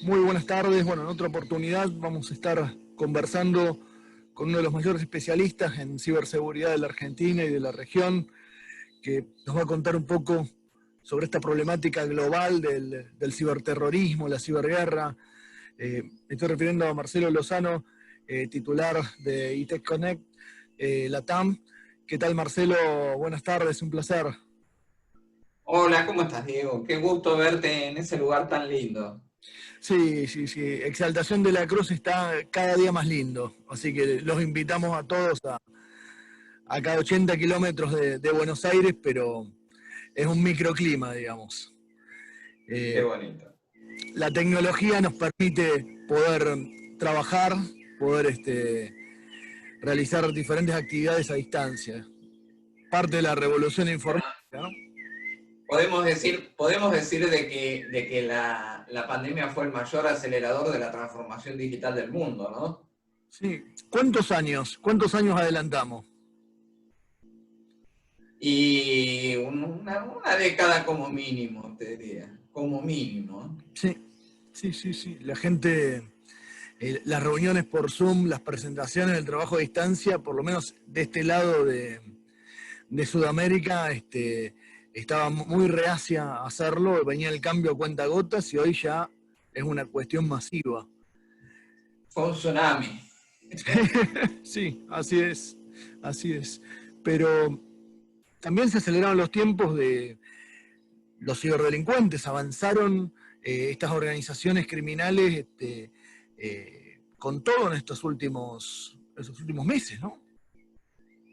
Muy buenas tardes. Bueno, en otra oportunidad vamos a estar conversando con uno de los mayores especialistas en ciberseguridad de la Argentina y de la región, que nos va a contar un poco sobre esta problemática global del ciberterrorismo, la ciberguerra. Me estoy refiriendo a Marcelo Lozano, titular de ITEC Connect, LATAM. ¿Qué tal, Marcelo? Buenas tardes, un placer. Hola, ¿cómo estás, Diego? Qué gusto verte en ese lugar tan lindo. Sí, sí, sí. Exaltación de la Cruz está cada día más lindo. Así que los invitamos a todos a cada 80 kilómetros de Buenos Aires, pero es un microclima, digamos. Qué Eh, bonito. la tecnología nos permite poder trabajar, poder realizar diferentes actividades a distancia. Parte de la revolución Bueno, informática, ¿no? podemos decir de que la pandemia fue el mayor acelerador de la transformación digital del mundo, ¿no? Sí. ¿Cuántos años adelantamos? Y una década como mínimo, te diría, como mínimo. Sí, sí, sí, sí. La gente, las reuniones por Zoom, las presentaciones, el trabajo a distancia, por lo menos de este lado de Sudamérica, estaba muy reacia a hacerlo, venía el cambio a cuentagotas y hoy ya es una cuestión masiva. Fue un tsunami. Sí, así es, así es. Pero también se aceleraron los tiempos de los ciberdelincuentes, avanzaron estas organizaciones criminales con todo en esos últimos meses, ¿no?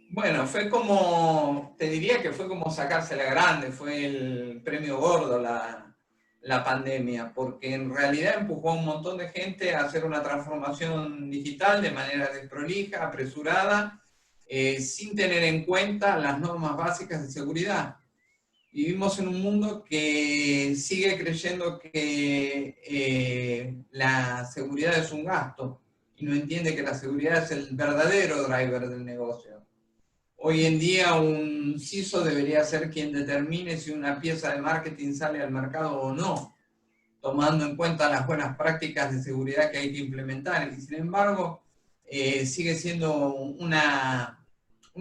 Bueno, fue como, te diría que fue como sacársela grande, fue el premio gordo la pandemia, porque en realidad empujó a un montón de gente a hacer una transformación digital de manera desprolija, apresurada, sin tener en cuenta las normas básicas de seguridad. Vivimos en un mundo que sigue creyendo que la seguridad es un gasto y no entiende que la seguridad es el verdadero driver del negocio. Hoy en día un CISO debería ser quien determine si una pieza de marketing sale al mercado o no, tomando en cuenta las buenas prácticas de seguridad que hay que implementar. Y sin embargo, sigue siendo una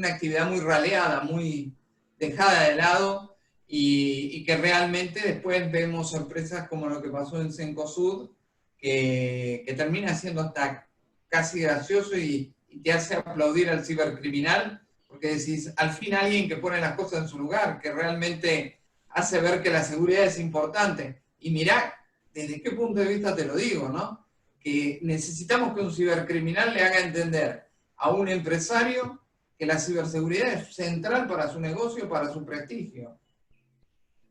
actividad muy raleada, muy dejada de lado y que realmente después vemos sorpresas como lo que pasó en Cencosud, que termina siendo hasta casi gracioso y te hace aplaudir al cibercriminal, porque decís, al fin alguien que pone las cosas en su lugar, que realmente hace ver que la seguridad es importante. Y mirá, desde qué punto de vista te lo digo, ¿no? Que necesitamos que un cibercriminal le haga entender a un empresario que la ciberseguridad es central para su negocio, para su prestigio.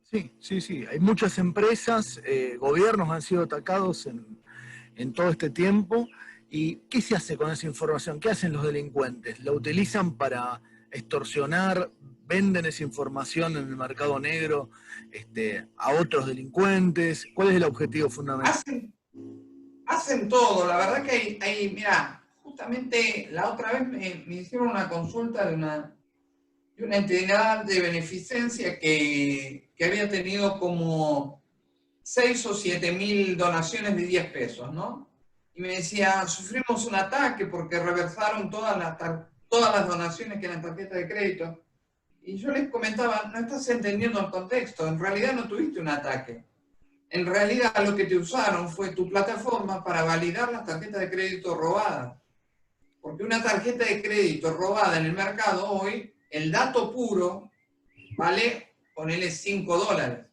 Sí, sí, sí. Hay muchas empresas, gobiernos han sido atacados en todo este tiempo. ¿Y qué se hace con esa información? ¿Qué hacen los delincuentes? ¿La utilizan para extorsionar? ¿Venden esa información en el mercado negro a otros delincuentes? ¿Cuál es el objetivo fundamental? Hacen, hacen todo, la verdad que mira, justamente la otra vez me hicieron una consulta de una entidad de beneficencia que había tenido como 6 o 7 mil donaciones de 10 pesos, ¿no? Y me decía, sufrimos un ataque porque reversaron todas las donaciones que eran tarjeta de crédito. Y yo les comentaba, no estás entendiendo el contexto, en realidad no tuviste un ataque. En realidad lo que te usaron fue tu plataforma para validar las tarjetas de crédito robadas. Porque una tarjeta de crédito robada en el mercado hoy, el dato puro vale, ponele $5.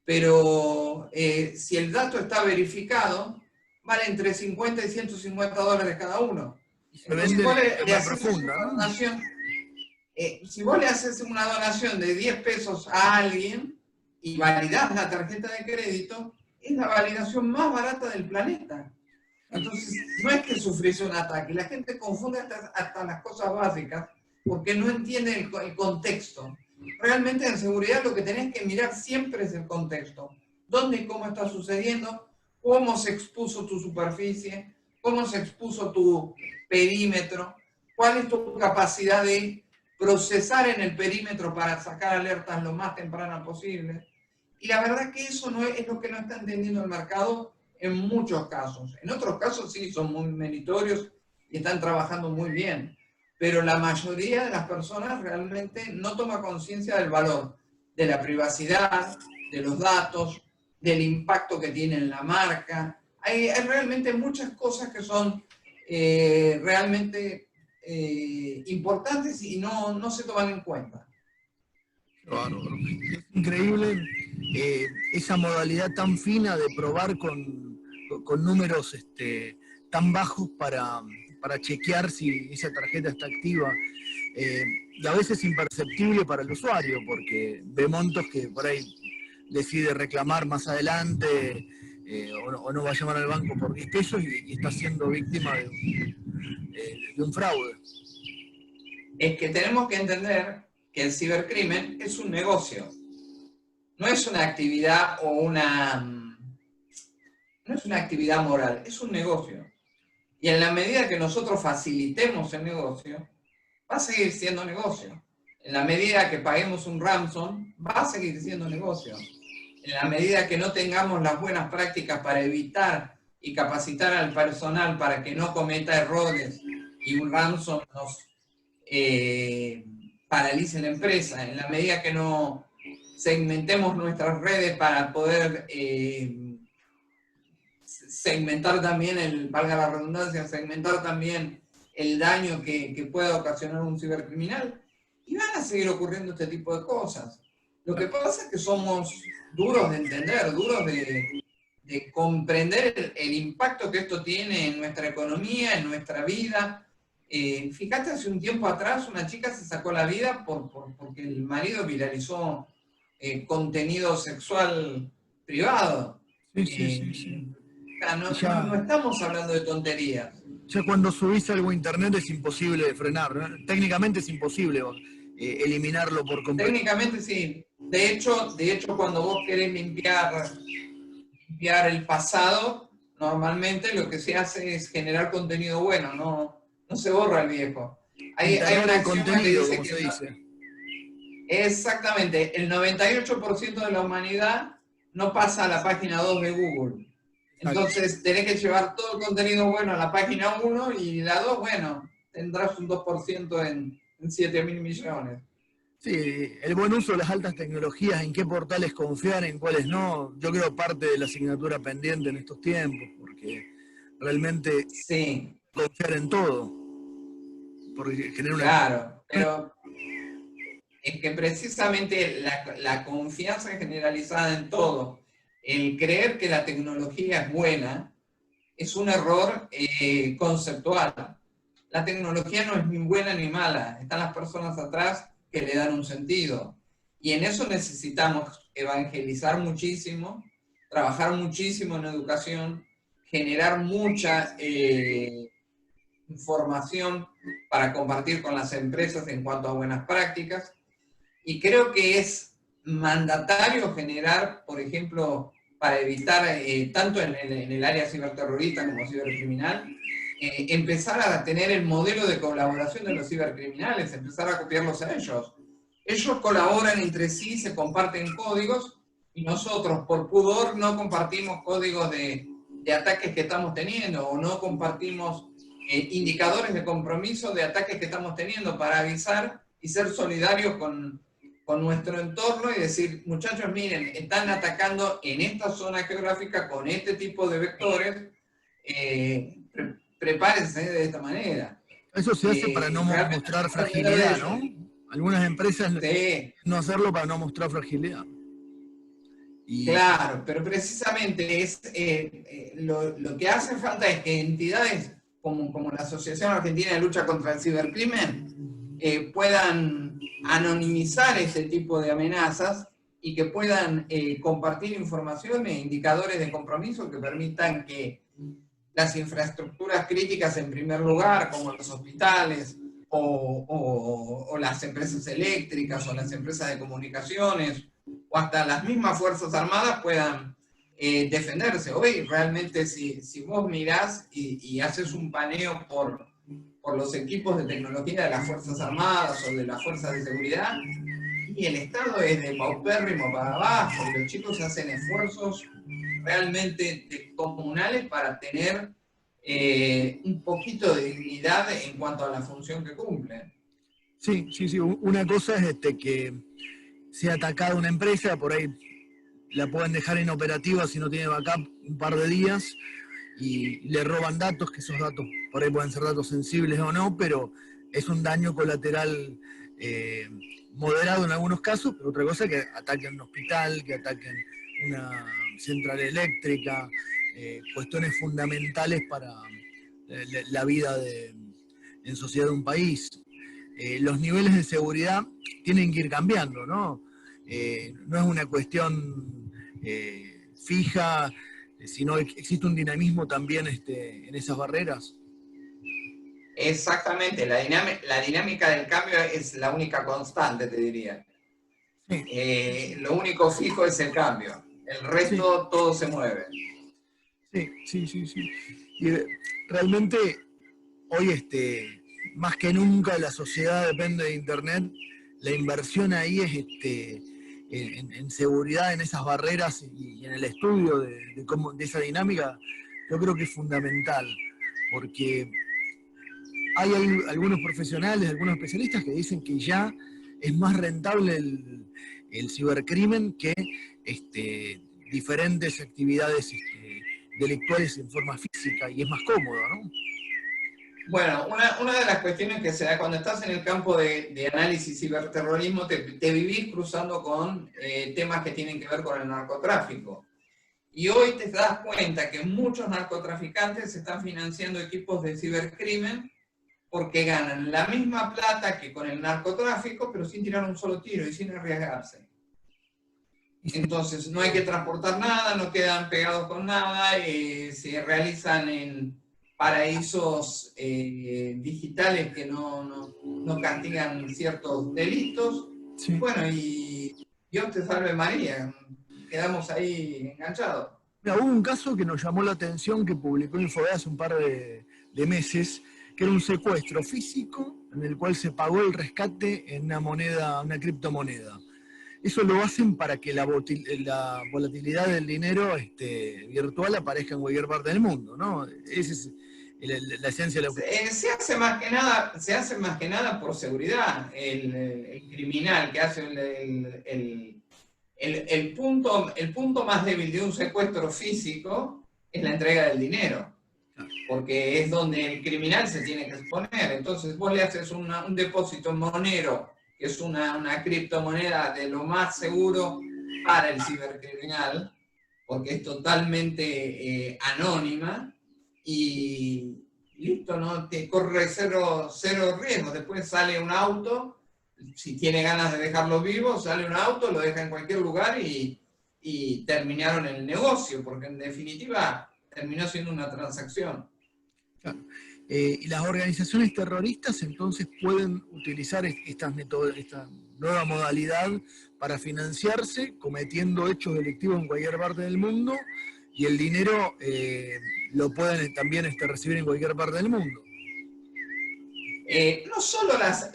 Pero si el dato está verificado, vale entre 50 y $150 cada uno. Y se Entonces, si venden vos en le cadena haces profunda, una ¿no? donación, si vos le haces una donación de 10 pesos a alguien y validás la tarjeta de crédito, es la validación más barata del planeta. Entonces, no es que sufrís un ataque, la gente confunde hasta las cosas básicas porque no entiende el contexto. Realmente en seguridad lo que tenés que mirar siempre es el contexto. ¿Dónde y cómo está sucediendo? ¿Cómo se expuso tu superficie? ¿Cómo se expuso tu perímetro? ¿Cuál es tu capacidad de procesar en el perímetro para sacar alertas lo más temprana posible? Y la verdad que eso no es lo que no está entendiendo el mercado en muchos casos. En otros casos sí, son muy meritorios y están trabajando muy bien. Pero la mayoría de las personas realmente no toma conciencia del valor de la privacidad, de los datos, del impacto que tiene en la marca. Hay realmente muchas cosas que son realmente importantes y no se toman en cuenta. Bárbaro. Es increíble esa modalidad tan fina de probar con números tan bajos para chequear si esa tarjeta está activa. Y a veces imperceptible para el usuario, porque ve montos que por ahí decide reclamar más adelante o no va a llamar al banco por 10 pesos y está siendo víctima de un fraude. Es que tenemos que entender que el cibercrimen es un negocio. No es una actividad no es una actividad moral, es un negocio. Y en la medida que nosotros facilitemos el negocio, va a seguir siendo negocio. En la medida que paguemos un ransom, va a seguir siendo negocio. En la medida que no tengamos las buenas prácticas para evitar y capacitar al personal para que no cometa errores y un ransom nos paralice la empresa, en la medida que no segmentemos nuestras redes para poder segmentar también, valga la redundancia, segmentar también el daño que pueda ocasionar un cibercriminal, y van a seguir ocurriendo este tipo de cosas. Lo que pasa es que somos duros de entender, duros de comprender el impacto que esto tiene en nuestra economía, en nuestra vida. Fíjate, hace un tiempo atrás una chica se sacó la vida porque el marido viralizó contenido sexual privado. Sí. No estamos hablando de tonterías. Ya cuando subís algo a internet es imposible de frenar, ¿no? Técnicamente es imposible eliminarlo por completo. Técnicamente sí. De hecho, cuando vos querés limpiar el pasado, normalmente lo que se hace es generar contenido bueno, no se borra el viejo. Hay una acción que dice como se dice. Exactamente, el 98% de la humanidad no pasa a la página 2 de Google. Entonces tenés que llevar todo el contenido bueno a la página 1 y la 2, bueno, tendrás un 2% en 7.000 millones. Sí, el buen uso de las altas tecnologías, en qué portales confiar, en cuáles no, yo creo parte de la asignatura pendiente en estos tiempos, porque realmente sí, confiar en todo. Porque genera una... Claro, pero es que precisamente la confianza generalizada en todo, el creer que la tecnología es buena, es un error conceptual. La tecnología no es ni buena ni mala, están las personas atrás que le dan un sentido. Y en eso necesitamos evangelizar muchísimo, trabajar muchísimo en educación, generar mucha información para compartir con las empresas en cuanto a buenas prácticas. Y creo que es mandatario generar, por ejemplo, para evitar, tanto en el área ciberterrorista como cibercriminal, empezar a tener el modelo de colaboración de los cibercriminales, empezar a copiarlos a ellos. Ellos colaboran entre sí, se comparten códigos, y nosotros, por pudor, no compartimos códigos de ataques que estamos teniendo, o no compartimos indicadores de compromiso de ataques que estamos teniendo para avisar y ser solidarios con nuestro entorno y decir, muchachos, miren, están atacando en esta zona geográfica con este tipo de vectores, prepárense de esta manera. Eso se hace para no mostrar fragilidad, ¿no? Algunas empresas no hacerlo para no mostrar fragilidad. Claro, pero precisamente es lo que hace falta es que entidades como la Asociación Argentina de Lucha contra el Cibercrimen puedan anonimizar ese tipo de amenazas y que puedan compartir información e indicadores de compromiso que permitan que las infraestructuras críticas en primer lugar, como los hospitales o las empresas eléctricas o las empresas de comunicaciones o hasta las mismas Fuerzas Armadas puedan defenderse. Hoy realmente si vos mirás y haces un paneo por los equipos de tecnología de las Fuerzas Armadas o de las Fuerzas de Seguridad, y el Estado es de paupérrimo para abajo, y los chicos hacen esfuerzos realmente comunales para tener un poquito de dignidad en cuanto a la función que cumplen. Sí, sí, sí. Una cosa es que sea atacada una empresa, por ahí la pueden dejar inoperativa si no tiene backup un par de días y le roban datos, que esos datos por ahí pueden ser datos sensibles o no, pero es un daño colateral moderado en algunos casos, pero otra cosa es que ataquen un hospital, que ataquen una central eléctrica, cuestiones fundamentales para la vida en sociedad de un país. Los niveles de seguridad tienen que ir cambiando, ¿no? No es una cuestión fija, sino existe un dinamismo también en esas barreras. Exactamente, la dinámica del cambio es la única constante, te diría. Sí. Lo único fijo es el cambio, el Sí, resto todo se mueve. sí, sí, sí, sí. Y realmente hoy, más que nunca, la sociedad depende de Internet. La inversión ahí es en seguridad, en esas barreras y en el estudio de esa dinámica, yo creo que es fundamental, porque hay algunos profesionales, algunos especialistas que dicen que ya es más rentable el cibercrimen que diferentes actividades delictuales en forma física y es más cómodo, ¿no? Bueno, una de las cuestiones que se da cuando estás en el campo de análisis ciberterrorismo, te vivís cruzando con temas que tienen que ver con el narcotráfico. Y hoy te das cuenta que muchos narcotraficantes están financiando equipos de cibercrimen porque ganan la misma plata que con el narcotráfico, pero sin tirar un solo tiro y sin arriesgarse. Entonces no hay que transportar nada, no quedan pegados con nada, se realizan en paraísos digitales que no castigan ciertos delitos. Sí. Bueno, y Dios te salve María, quedamos ahí enganchados. Mira, hubo un caso que nos llamó la atención que publicó Infobae hace un par de meses, que era un secuestro físico en el cual se pagó el rescate en una moneda, una criptomoneda. Eso lo hacen para que la volatilidad del dinero virtual aparezca en cualquier parte del mundo, ¿no? Esa es la esencia de la... Se hace más que nada por seguridad. El criminal que hace el punto más débil de un secuestro físico es la entrega del dinero, porque es donde el criminal se tiene que exponer. Entonces vos le haces un depósito en Monero, que es una criptomoneda de lo más seguro para el cibercriminal, porque es totalmente anónima y listo, ¿no? Te corre cero riesgo. Después sale un auto, si tiene ganas de dejarlo vivo, sale un auto, lo deja en cualquier lugar y terminaron el negocio, porque en definitiva terminó siendo una transacción. Claro. Y las organizaciones terroristas entonces pueden utilizar esta nueva modalidad para financiarse, cometiendo hechos delictivos en cualquier parte del mundo, y el dinero lo pueden también recibir en cualquier parte del mundo. No solo las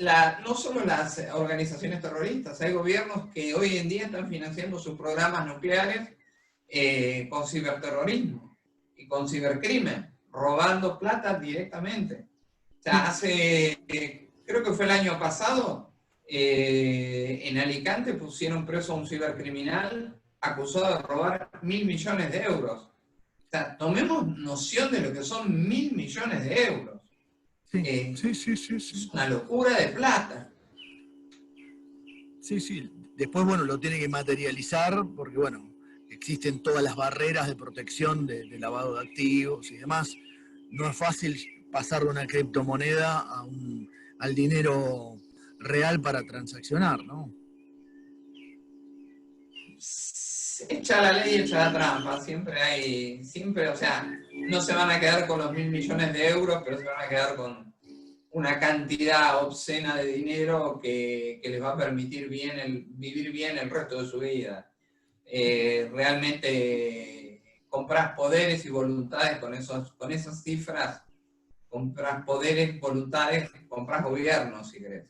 organizaciones terroristas, hay gobiernos que hoy en día están financiando sus programas nucleares con ciberterrorismo y con cibercrimen, robando plata directamente. O sea, creo que fue el año pasado, en Alicante pusieron preso a un cibercriminal acusado de robar 1.000 millones de euros. O sea, tomemos noción de lo que son 1.000 millones de euros. Sí, sí, sí, sí. Es una locura de plata. Sí, sí. Después, bueno, lo tiene que materializar porque, bueno, existen todas las barreras de protección de lavado de activos y demás. No es fácil pasar de una criptomoneda al dinero real para transaccionar, ¿no? Echa la ley, echa la trampa. Siempre, o sea, no se van a quedar con los 1.000 millones de euros, pero se van a quedar con una cantidad obscena de dinero que les va a permitir vivir bien el resto de su vida. Realmente compras poderes y voluntades con esas cifras, compras poderes, voluntades, compras gobiernos, si querés.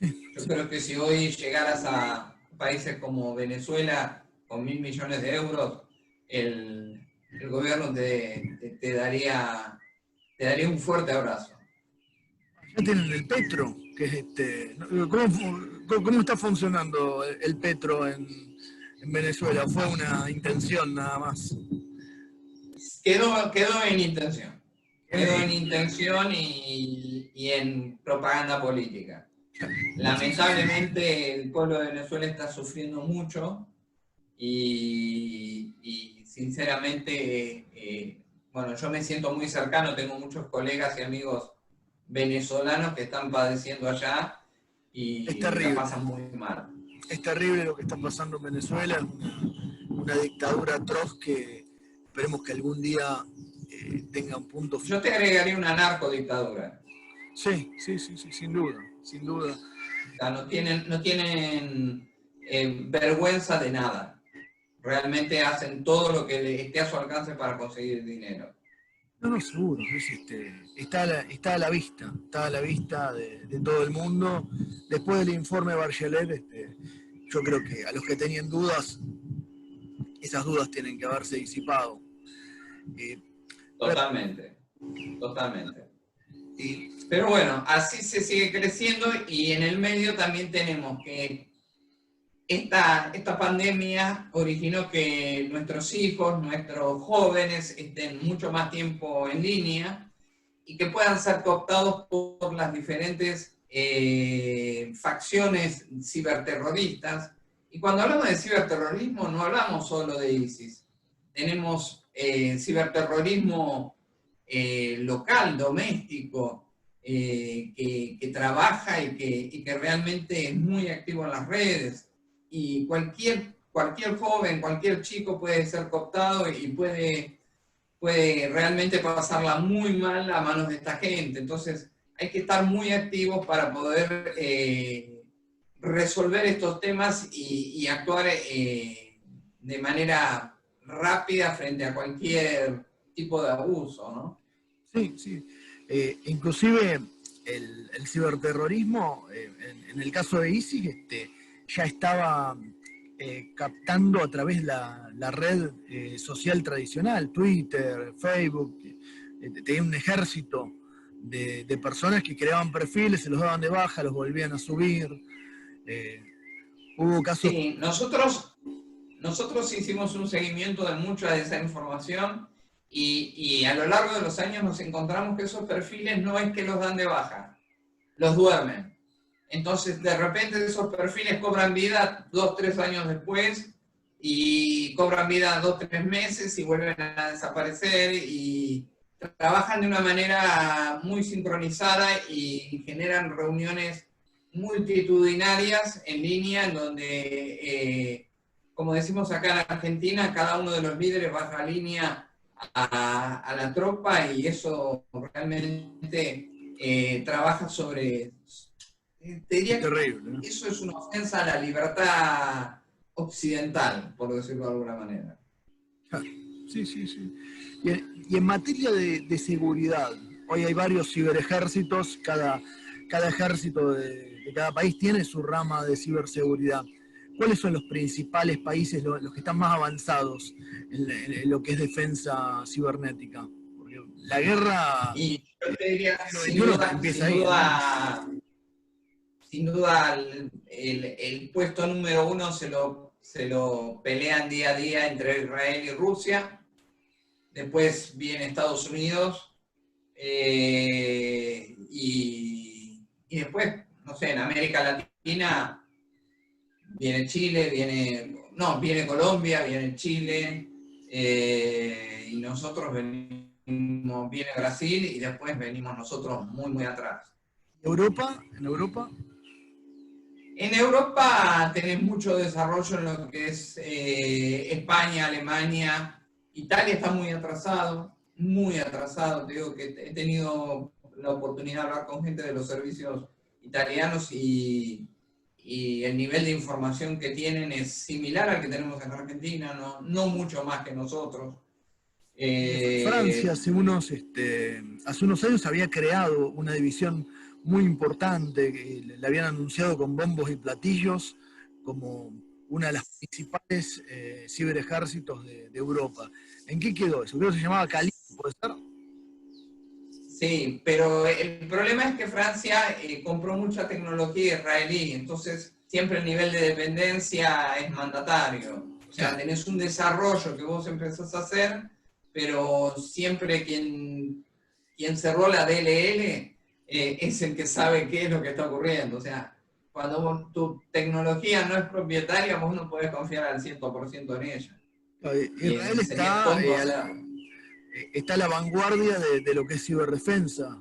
Yo creo que si hoy llegaras a países como Venezuela con 1.000 millones de euros, el gobierno te daría un fuerte abrazo. Ya tienen el Petro, que es ¿cómo está funcionando el Petro en Venezuela? ¿Fue una intención nada más? Quedó en intención. Quedó en intención y en propaganda política. Lamentablemente el pueblo de Venezuela está sufriendo mucho y sinceramente, bueno, yo me siento muy cercano, tengo muchos colegas y amigos venezolanos que están padeciendo allá Es y la terrible. pasan muy mal. Es terrible lo que está pasando en Venezuela, una dictadura atroz que esperemos que algún día tenga un punto final. Yo te agregaría una narcodictadura. Sí, sí, sí, sí, sin duda, sin duda. O sea, no tienen vergüenza de nada. Realmente hacen todo lo que esté a su alcance para conseguir dinero. No, seguro, está a la vista de todo el mundo. Después del informe Bachelet, yo creo que a los que tenían dudas, esas dudas tienen que haberse disipado. Totalmente, totalmente. Pero bueno, así se sigue creciendo y en el medio también tenemos que esta pandemia originó que nuestros hijos, nuestros jóvenes estén mucho más tiempo en línea y que puedan ser cooptados por las diferentes facciones ciberterroristas. Y cuando hablamos de ciberterrorismo no hablamos solo de ISIS. Tenemos ciberterrorismo local, doméstico, que trabaja y que realmente es muy activo en las redes. Y cualquier joven, cualquier chico puede ser cooptado y puede realmente pasarla muy mal a manos de esta gente. Entonces hay que estar muy activos para poder resolver estos temas y actuar de manera rápida frente a cualquier tipo de abuso, ¿no? Sí, sí. Inclusive el ciberterrorismo, en el caso de ISIS, ya estaba captando a través de la red social tradicional, Twitter, Facebook. Tenía un ejército de personas que creaban perfiles, se los daban de baja, los volvían a subir. Hubo casos... Sí, nosotros hicimos un seguimiento de mucha de esa información y a lo largo de los años nos encontramos que esos perfiles no es que los dan de baja, los duermen. Entonces, de repente esos perfiles cobran vida 2, 3 años después y cobran vida 2, 3 meses y vuelven a desaparecer y trabajan de una manera muy sincronizada y generan reuniones multitudinarias en línea en donde, como decimos acá en Argentina, cada uno de los líderes baja línea a la tropa y eso realmente trabaja sobre... Te diría que terrible, ¿no? eso es una ofensa a la libertad occidental, por decirlo de alguna manera. Sí, sí, sí. Y en materia de seguridad, hoy hay varios ciberejércitos, cada ejército de cada país tiene su rama de ciberseguridad. ¿Cuáles son los principales países, los que están más avanzados en lo que es defensa cibernética? Porque la guerra Y yo te diría, empieza ahí, ¿no? sin duda el puesto número 1 se lo pelean día a día entre Israel y Rusia. Después viene Estados Unidos y después, no sé, en América Latina viene Chile, viene Colombia, viene Chile y nosotros viene Brasil y después venimos nosotros muy, muy atrás. ¿Europa? ¿En Europa? En Europa tenés mucho desarrollo en lo que es España, Alemania. Italia está muy atrasado, te digo que he tenido la oportunidad de hablar con gente de los servicios italianos y el nivel de información que tienen es similar al que tenemos en Argentina, no mucho más que nosotros. Francia hace unos años había creado una división muy importante, que le habían anunciado con bombos y platillos como una de las principales ciberejércitos de Europa. ¿En qué quedó eso? Creo que se llamaba Cali, ¿puede ser? Sí, pero el problema es que Francia compró mucha tecnología israelí, entonces siempre el nivel de dependencia es mandatario. O sea, Claro. tenés un desarrollo que vos empezás a hacer, pero siempre quien cerró la DLL es el que sabe qué es lo que está ocurriendo. O sea, cuando tu tecnología no es propietaria, vos no podés confiar al 100% en ella. Israel Y sería está, tonto hacerlo. está a la vanguardia de lo que es ciberdefensa.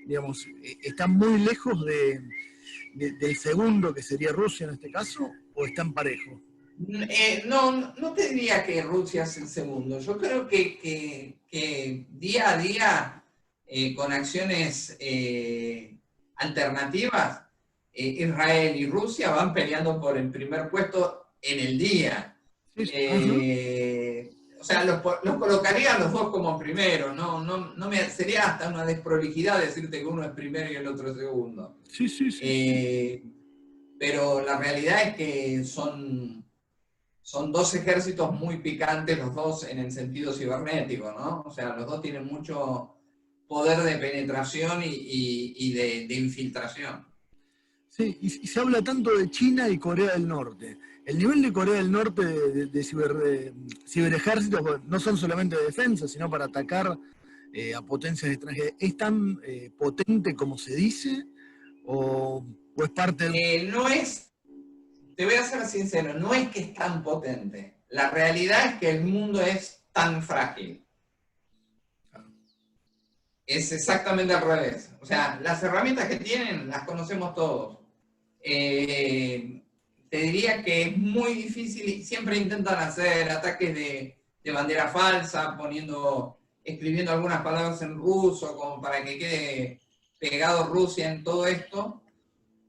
Digamos, está muy lejos del segundo, que sería Rusia en este caso, o están parejos. No te diría que Rusia es el segundo. Yo creo que día a día, con acciones alternativas, Israel y Rusia van peleando por el primer puesto en el día. Sí, sí. Ajá. O sea, los colocaría los dos como primero. Sería hasta una desprolijidad decirte que uno es primero y el otro es segundo. Sí, sí, sí, sí. Eh, pero la realidad es que son dos ejércitos muy picantes, los dos en el sentido cibernético, ¿no? O sea, los dos tienen mucho poder de penetración y de infiltración. Sí, y se habla tanto de China y Corea del Norte. El nivel de Corea del Norte de ciberejércitos, bueno, no son solamente de defensa, sino para atacar a potencias extranjeras. ¿Es tan potente como se dice? ¿O es parte del... No es, te voy a ser sincero, no es que es tan potente. La realidad es que el mundo es tan frágil. Es exactamente al revés. O sea, las herramientas que tienen las conocemos todos. Te diría que es muy difícil y siempre intentan hacer ataques de bandera falsa, escribiendo algunas palabras en ruso como para que quede pegado Rusia en todo esto,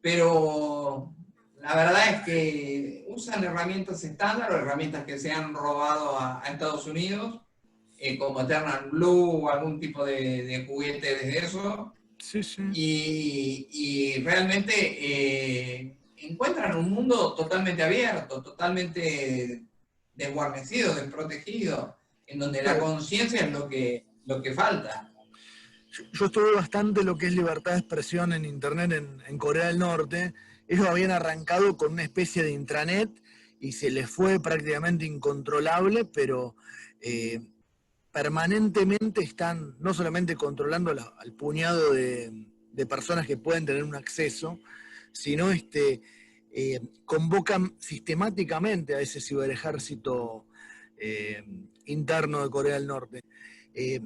pero la verdad es que usan herramientas estándar o herramientas que se han robado a Estados Unidos, como Eternal Blue o algún tipo de juguete de eso, Sí, sí. y realmente encuentran un mundo totalmente abierto, totalmente desguarnecido, desprotegido, en donde la Claro, conciencia es lo que falta. yo estuve bastante lo que es libertad de expresión en Internet en Corea del Norte. Ellos habían arrancado con una especie de intranet y se les fue prácticamente incontrolable, pero permanentemente están no solamente controlando al puñado de personas que pueden tener un acceso, sino convocan sistemáticamente a ese ciberejército eh, interno de Corea del Norte. Eh,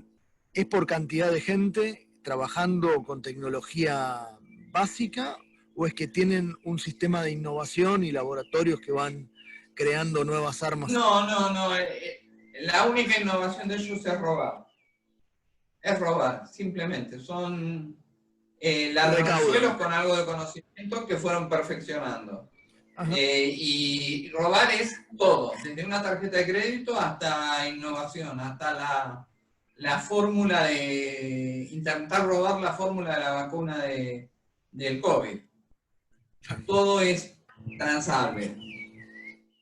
¿Es por cantidad de gente trabajando con tecnología básica o es que tienen un sistema de innovación y laboratorios que van creando nuevas armas? No. La única innovación de ellos es robar. Es robar, simplemente. Son ladronzuelos Recaudan. con algo de conocimiento que fueron perfeccionando. Ajá. Y robar es todo, desde una tarjeta de crédito hasta innovación, hasta la fórmula intentar robar la fórmula de la vacuna del COVID. Todo es transable.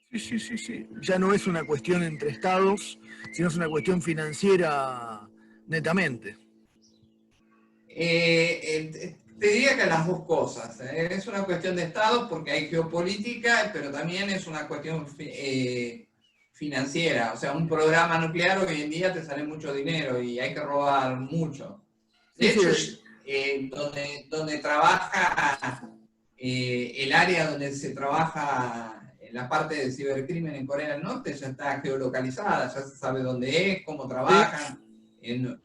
Sí, sí, sí, sí. Ya no es una cuestión entre estados, sino es una cuestión financiera netamente. Te diría que las dos cosas. Es una cuestión de Estado porque hay geopolítica, pero también es una cuestión financiera. O sea, un programa nuclear hoy en día te sale mucho dinero y hay que robar mucho. Sí, De sí. hecho, donde trabaja el área donde se trabaja en la parte de cibercrimen en Corea del Norte ya está geolocalizada, ya se sabe dónde es, cómo Sí, trabajan.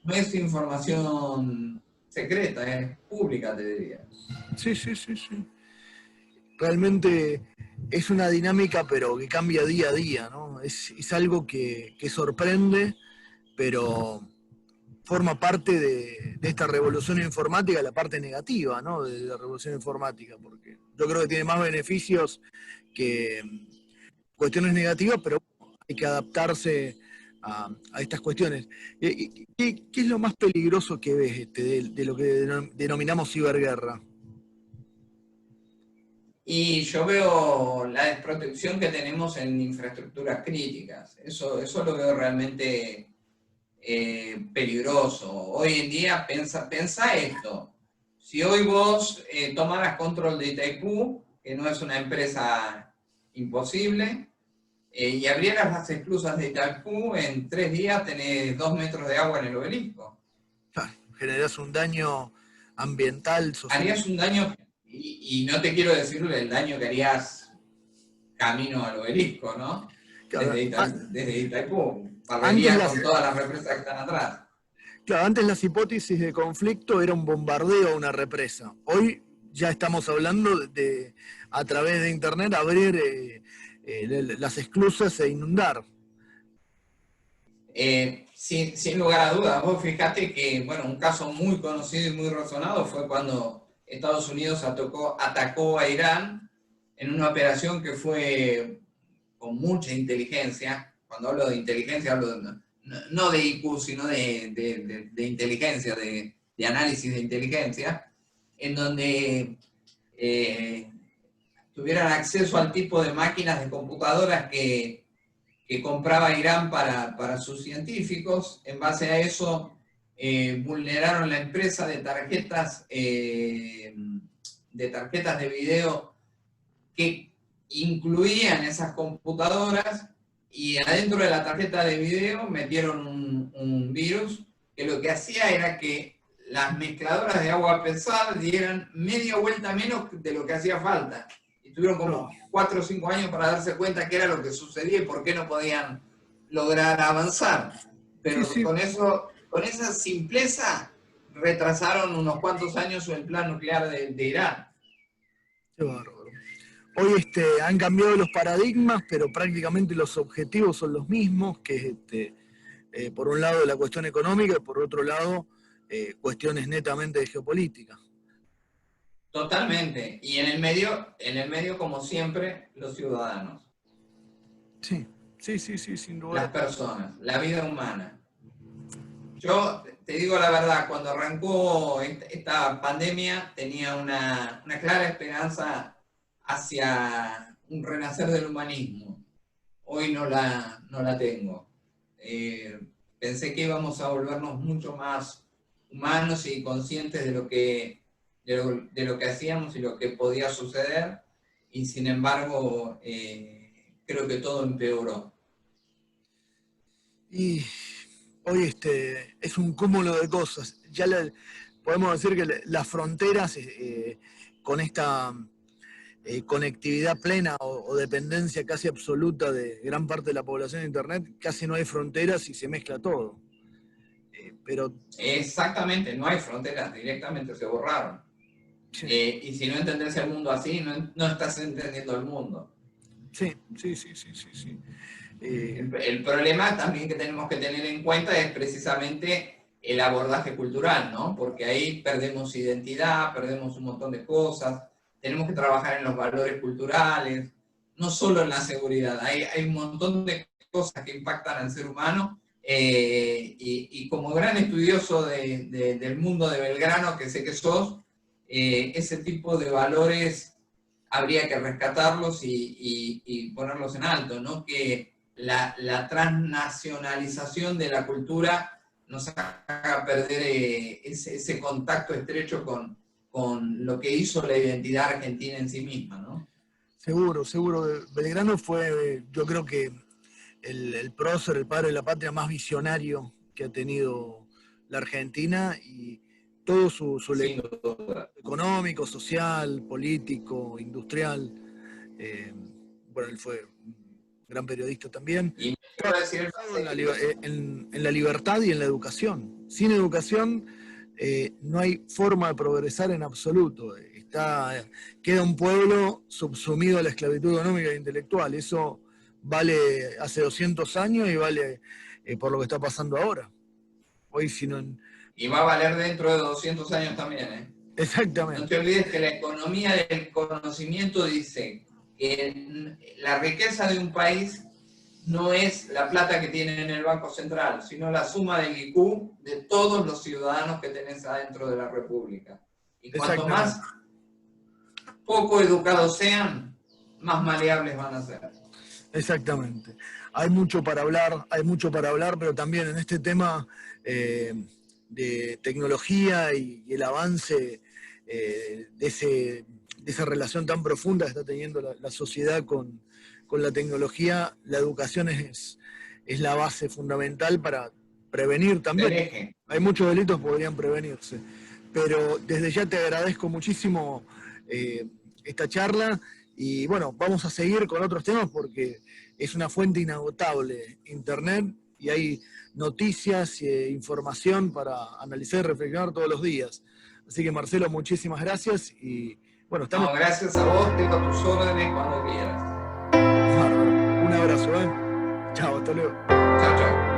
No es información secreta, es pública, te diría. sí, sí, sí, sí. Realmente es una dinámica, pero que cambia día a día, ¿no? Es algo que sorprende, pero forma parte de esta revolución informática, la parte negativa, ¿no? De la revolución informática, porque yo creo que tiene más beneficios que cuestiones negativas, pero hay que adaptarse a estas cuestiones. ¿Qué es lo más peligroso que ves de lo que denominamos ciberguerra? Y yo veo la desprotección que tenemos en infraestructuras críticas. Eso lo veo realmente peligroso. Hoy en día, pensa esto. Si hoy vos tomaras control de Itaipú, que no es una empresa imposible, y abrieras las esclusas de Itaipú, en 3 días tenés 2 metros de agua en el obelisco. Generás un daño ambiental, social. Harías un daño, y no te quiero decir el daño que harías camino al obelisco, ¿no? Claro, Desde Itaipú, antes barrería las, con todas las represas que están atrás. claro, antes las hipótesis de conflicto era un bombardeo a una represa. Hoy ya estamos hablando de, a través de internet, abrir las esclusas e inundar. Sin lugar a dudas, vos fijate que, bueno, un caso muy conocido y muy resonado fue cuando Estados Unidos atacó a Irán en una operación que fue con mucha inteligencia. Cuando hablo de inteligencia, hablo no de IQ, sino de inteligencia, de análisis de inteligencia, en donde tuvieran acceso al tipo de máquinas de computadoras que compraba Irán para sus científicos. En base a eso, vulneraron la empresa de tarjetas de video que incluían esas computadoras, y adentro de la tarjeta de video metieron un virus que lo que hacía era que las mezcladoras de agua pesada dieran media vuelta menos de lo que hacía falta. Y tuvieron como 4 o 5 años para darse cuenta qué era lo que sucedía y por qué no podían lograr avanzar. Pero Sí, sí. con esa simpleza retrasaron unos cuantos años el plan nuclear de Irán. Qué bárbaro. Hoy han cambiado los paradigmas, pero prácticamente los objetivos son los mismos, que es por un lado la cuestión económica y por otro lado cuestiones netamente de geopolítica. Totalmente. Y en el medio, como siempre, los ciudadanos. Sí, sí, sí, sí, sin Las duda. personas, la vida humana. Yo te digo la verdad, cuando arrancó esta pandemia tenía una clara esperanza hacia un renacer del humanismo. Hoy no la tengo. Pensé que íbamos a volvernos mucho más humanos y conscientes de lo que hacíamos y lo que podía suceder, y sin embargo creo que todo empeoró. Y hoy es un cúmulo de cosas. Podemos decir que las fronteras con esta conectividad plena o dependencia casi absoluta de gran parte de la población de Internet, casi no hay fronteras y se mezcla todo. Pero Exactamente, no hay fronteras, directamente se borraron. sí, Y si no entendés el mundo así, no estás entendiendo el mundo. sí, sí, sí, sí, sí, sí. El problema también que tenemos que tener en cuenta es precisamente el abordaje cultural, ¿no? Porque ahí perdemos identidad, perdemos un montón de cosas, tenemos que trabajar en los valores culturales, no solo en la seguridad, hay un montón de cosas que impactan al ser humano, y como gran estudioso del mundo de Belgrano, que sé que sos, ese tipo de valores habría que rescatarlos y ponerlos en alto, ¿no? Que la transnacionalización de la cultura nos haga perder ese contacto estrecho con lo que hizo la identidad argentina en sí misma, ¿no? Seguro, seguro. Belgrano fue, yo creo que el prócer, el padre de la patria más visionario que ha tenido la Argentina, y todo su Sin legado duda. económico, social, político, industrial. Bueno, él fue un gran periodista también. Y me quiero decir En la libertad y en la educación. Sin educación no hay forma de progresar en absoluto. Queda un pueblo subsumido a la esclavitud económica e intelectual. Eso vale hace 200 años y vale por lo que está pasando ahora. Hoy, si no. y va a valer dentro de 200 años también, ¿eh? No Exactamente. te olvides que la economía del conocimiento dice que la riqueza de un país no es la plata que tienen en el Banco Central, sino la suma del IQ de todos los ciudadanos que tenés adentro de la República. Y cuanto Exactamente. más poco educados sean, más maleables van a ser. Exactamente. Hay mucho para hablar, pero también en este tema de tecnología y el avance de esa relación tan profunda que está teniendo la sociedad con la tecnología, la educación es la base fundamental para prevenir también. Hay muchos delitos que podrían prevenirse. Pero desde ya te agradezco muchísimo esta charla y bueno, vamos a seguir con otros temas porque es una fuente inagotable, Internet, y hay noticias e información para analizar y reflexionar todos los días. Así que Marcelo, muchísimas gracias y bueno, estamos... No, gracias a vos, tengo tus órdenes cuando quieras. Un abrazo, ¿eh? Chao, hasta luego. Chao, chao.